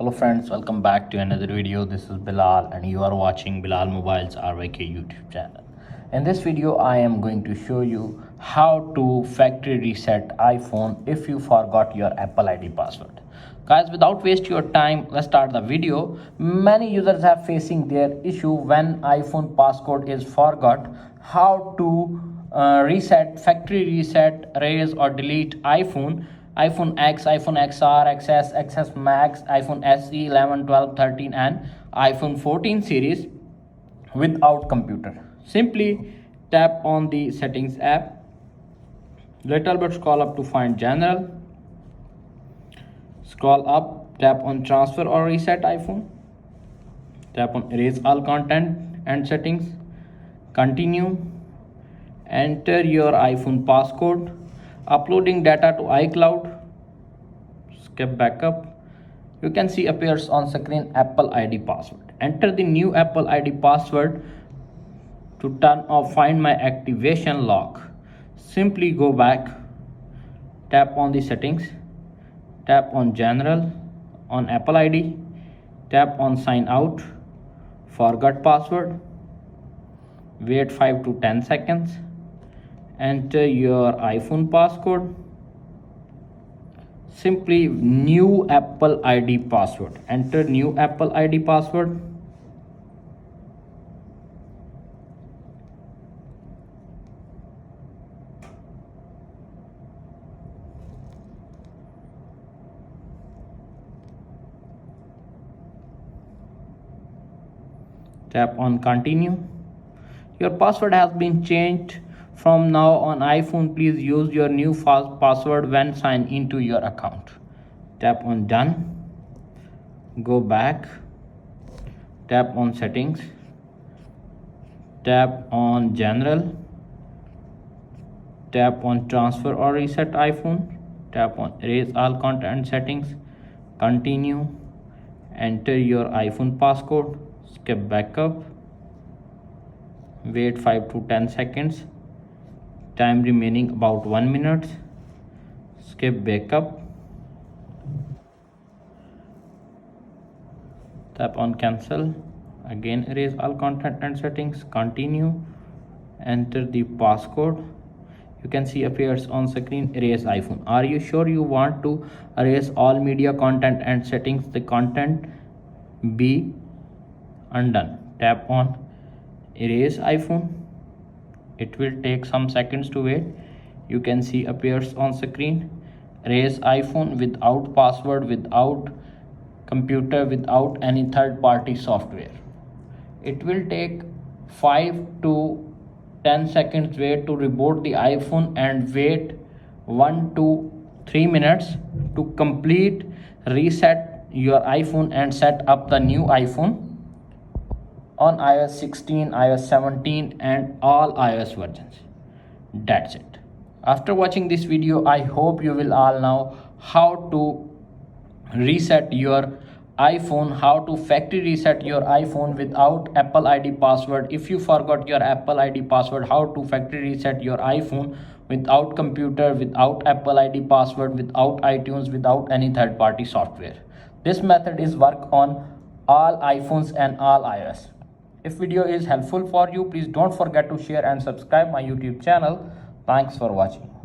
Hello friends, welcome back to another video. This is Bilal and you are watching Bilal Mobiles RYK YouTube channel. In this video, I am going to show you how to factory reset iPhone if you forgot your Apple ID password. Guys, without waste your time, let's start the video. Many users are facing their issue when iPhone passcode is forgot. How to factory reset, erase or delete iPhone X, iPhone XR, XS, XS Max, iPhone SE 11, 12, 13 and iPhone 14 series without computer. Simply tap on the settings app, little bit scroll up to find general, scroll up, tap on transfer or reset iPhone, tap on erase all content and settings, continue, enter your iPhone passcode, uploading data to iCloud, skip backup. You can see appears on screen Apple ID password. Enter the new Apple ID password to turn off Find My activation lock. Simply go back, tap on the settings, tap on general, on Apple ID, tap on sign out, forgot password, wait 5 to 10 seconds, enter your iPhone passcode, simply new Apple ID password, enter new Apple ID password, tap on continue. Your password has been changed. From now on iPhone, please use your new password when sign into your account. Tap on done, go back, tap on settings, tap on general, tap on transfer or reset iPhone, tap on erase all content settings, continue, enter your iPhone passcode, skip backup, wait 5 to 10 seconds, time remaining about 1 minute, skip backup, tap on cancel, again erase all content and settings, continue, enter the passcode. You can see appears on screen erase iPhone. Are you sure you want to erase all media content and settings? The content be undone. Tap on erase iPhone. It will take some seconds to wait. You can see appears on screen erase iPhone without password, without computer, without any third-party software. It will take 5 to 10 seconds wait to reboot the iPhone and wait 1 to 3 minutes to complete reset your iPhone and set up the new iPhone on iOS 16, iOS 17 and all iOS versions. That's it. After watching this video, I hope you will all know how to reset your iPhone, how to factory reset your iPhone without Apple ID password. If you forgot your Apple ID password, how to factory reset your iPhone without computer, without Apple ID password, without iTunes, without any third-party software. This method is work on all iPhones and all iOS. If video is helpful for you, please don't forget to share and subscribe my YouTube channel. Thanks for watching.